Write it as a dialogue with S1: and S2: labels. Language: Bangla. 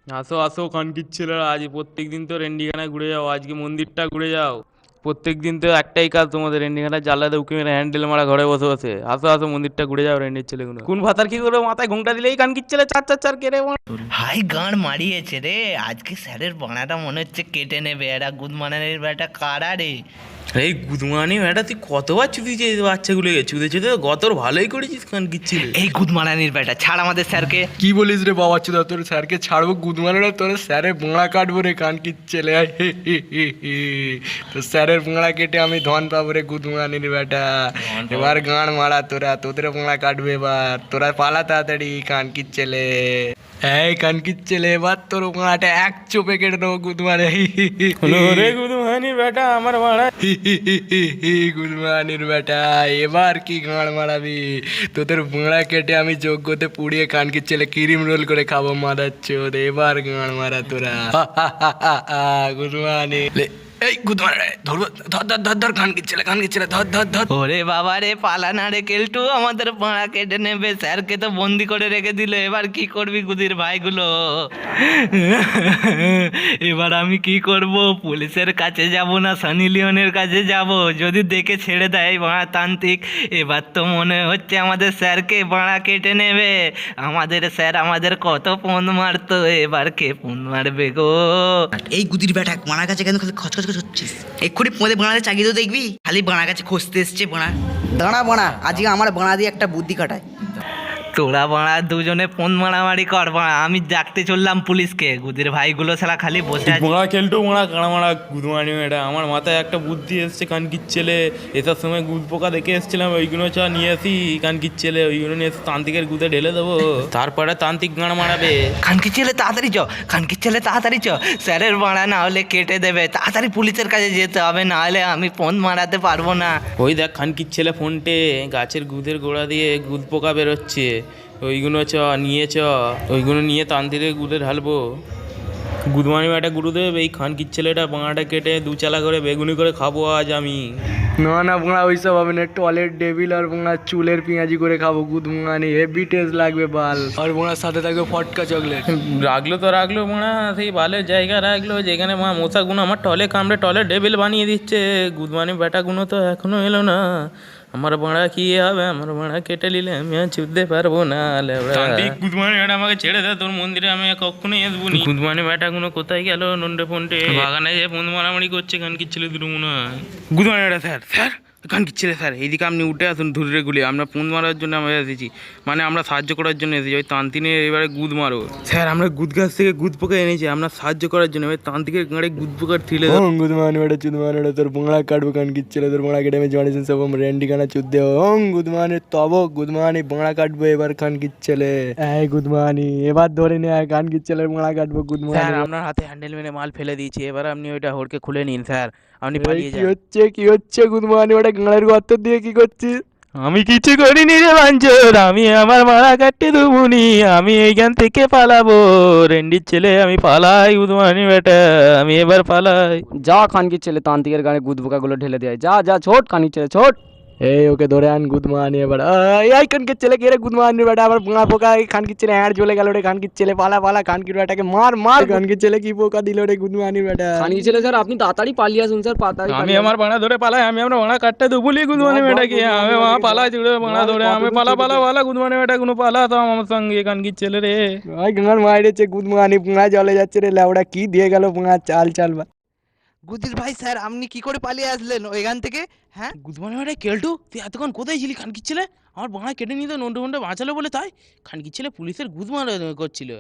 S1: আসো আসো খানকির ছেলেরা, আজ প্রত্যেক দিন তো রেন্ডিখানায় ঘুরে যাও, আজকে মন্দিরটা ঘুরে যাও। প্রত্যেক দিন তো একটাই কাজ তোমাদের, রেন্ডিখানা জ্বালাতে উঁকি মেরে হ্যান্ডেল মারা ঘরে বসে বসে। আসো আসো মন্দিরটা ঘুরে যাও রেন্ডির ছেলেগুলো। কোন ভাতার কি করে মাথায় ঘুমটা দিলেই খানকির ছেলে চার চার চার কেড়ে
S2: হাই গাঁড় মারিয়েছে রে, আজকে স্যারের বানাটা মনে হচ্ছে কেটে নেবে। এরা গুদমানের বেটা কারা রে?
S1: এই গুদমানি ম্যাডা, তুই কতবার চুদিয়েছিস এই বাচ্চাগুলোকে? চুদে চুদে গতর ভালোই করেছিস খানকির ছেলে।
S2: এই গুদমারানির বেটা ছাড় আমাদের স্যারকে।
S3: কি বলিস রে বাবা চুদা, তোর স্যারকে ছাড়বো গুদমানের? তোর স্যারের বোঁড়া কাটবো রে কানকির ছেলে। আয় হে হে হে হে। তোর স্যারের বোঁড়া কেটে আমি ধন পাবো রে গুদমানির বেটা। এবার গাঁড় মারা তোরা, তোদের বোঁড়া কাটবে এবার। তোরা পালা তাড়াতাড়ি কানকির ছেলে। এই কানকির ছেলে, এবার তোর বোঁড়াটা এক চোপে কেটে নেবো গুদমানে।
S1: রে গুদমানির বেটা আমার মারা।
S3: গুদমানির বেটা এবার কি গাঁড় মারাবি? তোদের বোঁড়া কেটে আমি যোগ্যতে পুড়িয়ে কানকির ছেলে ক্রিম রোল করে খাবো মাদাচ্ছ। এবার গাঁড় মারা তোরা। গুদমানি এই গুদমানি ধরবো, ধর ধর ধর ধর কানকির ছেলে, কানকির ছেলে ধর ধর ধর।
S2: ওরে বাবা রে, পালা না রে কেলটু, আমাদের বাঁড়া কেটে নেবে। স্যারকে তো বন্দি করে রেখে দিল, এবার কি করবি গুদির ভাইগুলো? এবার আমি কি করব? পুলিশের কাছে যাব না সানি লিওনের কাছে যাব? যদি দেখে ছেড়ে দেয় বাঁড়া তান্ত্রিক, এবার তো মনে হচ্ছে আমাদের স্যারকে বাঁড়া কেটে নেবে। আমাদের স্যার আমাদের কত ফোন মারতো, এবার কে ফোন মারবে গো?
S4: এই গুদির বেটা বাঁড়া গাছে কেন খালি খচখচ হচ্ছিস? এক্ষুনি পদে বাঁড়াতে চাগিয়ে তো দেখবি, খালি বাঁড়া গাছে খসতে এসছে বাঁড়া। দাঁড়া বাঁড়া, আজকে আমার বাঁড়া দিয়ে একটা বুদ্ধি কাটায়।
S2: তোরা বাঁড়া দুজনে ফোন মারামারি কর বাঁড়া, আমি ডাকতে চললাম পুলিশকে। গুদির ভাইগুলো সালা খালি বসে আছে।
S1: মোড়া খেলটু মোড়া কাড়া মারা গুদমানি ম্যাডা, আমার মাথায় একটা বুদ্ধি এসছে কানকির ছেলে। এটার সময় গুদ পোকা দেখে এসেছিলাম, ওইগুলো চ নিয়ে আসি কানকির ছেলে, ওইগুলো নিয়ে এসে তান্ত্রিকের গুদে ঢেলে দেবো, তারপরে তান্ত্রিক গাঁড় মারাবে।
S2: খানকির ছেলে তাড়াতাড়ি চ, খানকির ছেলে তাড়াতাড়ি চ, স্যারের বাঁড়া না হলে কেটে দেবে। তাড়াতাড়ি পুলিশের কাছে যেতে হবে, না হলে আমি ফোন মারাতে পারবো না।
S1: ওই দেখ খানকির ছেলে ফোনটে গাছের গুদের গোড়া দিয়ে গুদ পোকা বেরোচ্ছে, ওইগুলো চ নিয়ে চ, ওইগুলো নিয়ে তান্ত্রিকের গুদে ঢালবো। গুদমানি একটা গুরুদেব, এই খানকির ছেলেটা বাঁড়াটা কেটে দু চালা করে বেগুনি করে খাবো আজ আমি।
S3: না না বোঁড়া ওইসব হবে না, টয়লেট ডেভিল আর বোঁড়া চুলের পেঁয়াজি করে খাবো গুদমানি, হেভি টেস্ট লাগবে বাল। আর বোঁড়ার সাথে থাকবে ফটকা চকলেট।
S1: রাখলো তো রাখলো মানা, সেই বালের জায়গা রাখলো যেখানে মা মশাগুলো আমার টলে কামড়ে টলে ডেবিল বানিয়ে দিচ্ছে। গুদমানি বেটাগুলো তো এখনো এলো না। আমার বাঁড়া কি হবে? আমার বাঁড়া কেটে নিলে আমি আর চুদতে পারবো না। গুদমানি বেটা আমাকে ছেড়ে দে, তোর মন্দিরে আমি কখনোই আসবো নি। গুদমানি বেটাগুলো কোথায় গেল? নন্ডে ফন্ডে বাগানে যে ফোন মারামারি করছে কানকির ছেলে দুটো মনে হয়। গুদমানি বেটা স্যার, স্যার কানকির ছেলে স্যার, এইদিকে আপনি উঠে আসুন ধুরে গুলি, আমরা ফোন মারার জন্য আমরা এসেছি, মানে আমরা সাহায্য করার জন্য এসেছি। ওই তান্ত্রিকের এবারে গুদ মারো স্যার, আমরা গুদ গাছ থেকে গুদ পোকা এনেছি, আমরা সাহায্য করার জন্য। এবার তান্ত্রিকের গাঁড়ে গুদ পোকার থিলে
S3: গুদমানি বেটা চুদমানি বেটা, তোর বোঁড়া কাটবো কানকির ছেলে, তোর বোঁড়া কেটে আমি জানিস সব রেন্ডি কানা চুদে। গুদমানি তব গুদমানি বোঁড়া কাটবো এবার কানকির ছেলে। এই গুদমানি এবার ধরে নে, কানকির ছেলের বোঁড়া কাটবো গুদমানি।
S1: স্যার আপনার হাতে হ্যান্ডেল মেরে মাল ফেলে দিয়েছি, এবার আপনি ওইটা হোড়কে খুলে নিন স্যার, আপনি পালিয়ে
S3: কি
S1: যান।
S3: হচ্ছে কি হচ্ছে গুদমানি বেটা, গাঁড়ের গর্ত দিয়ে কি করছিস?
S1: আমি কিছু করিনি রে বাঞ্চোর, আমি আমার মারা কাটতে দেবুনি, আমি এইখান থেকে পালাবো। রেন্ডির ছেলে আমি পালাই, উদমানি বেটা আমি এবার পালাই।
S5: যা খানকির ছেলে তান্ত্রিকের গানে গুদ পোকাগুলো ঢেলে দেয়, যা যা ছোট খানকির ছেলে ছোট।
S3: এই ওকে ধরে আন গুদমানি এবার। এই কানকির ছেলে কে রে? গুদমানি বেটা আমার বোঁড়া পোকা, এই খানকির ছেলে হ্যাঁ চলে গেল রে। খানকির ছেলে পালা পালা, খানকির বেটাকে মার মার। খানকির ছেলে কি পোকা দিল রে গুদমানি বেটা?
S5: খানকির ছেলে স্যার আপনি তাড়াতাড়ি পালিয়ে আসুন স্যার, তাড়াতাড়ি
S1: আমি আমার বাড়া ধরে পালাই, আমি আমার বাড়া কাটতে দেবো বলি গুদমানি বেটা কি আমি মা পালা জুড়ে বাড়া ধরে আমি পালা পালা পালা গুদমানি বেটা কোনো পালা তো আমার সঙ্গে কানকির ছেলে রে।
S3: ওই গাঁড় মাইরেছে গুদমানি, পোঙা জলে যাচ্ছে রে লেওড়া, কি দিয়ে গেল পোঙা, চাল চাল।
S6: গুদির ভাই স্যার আপনি কি করে পালিয়ে আসলেন ওইখান থেকে? হ্যাঁ
S1: গুদমানি বেটা কেলটু, তুই এতক্ষণ কোথায় ছিলি? খানকির ছেলে আমার বাড়া কেটে নিতে নন্ডে ফন্ডে বাঁচালো বলে তাই খানকির ছেলে পুলিশের গুদ মারা করছিল।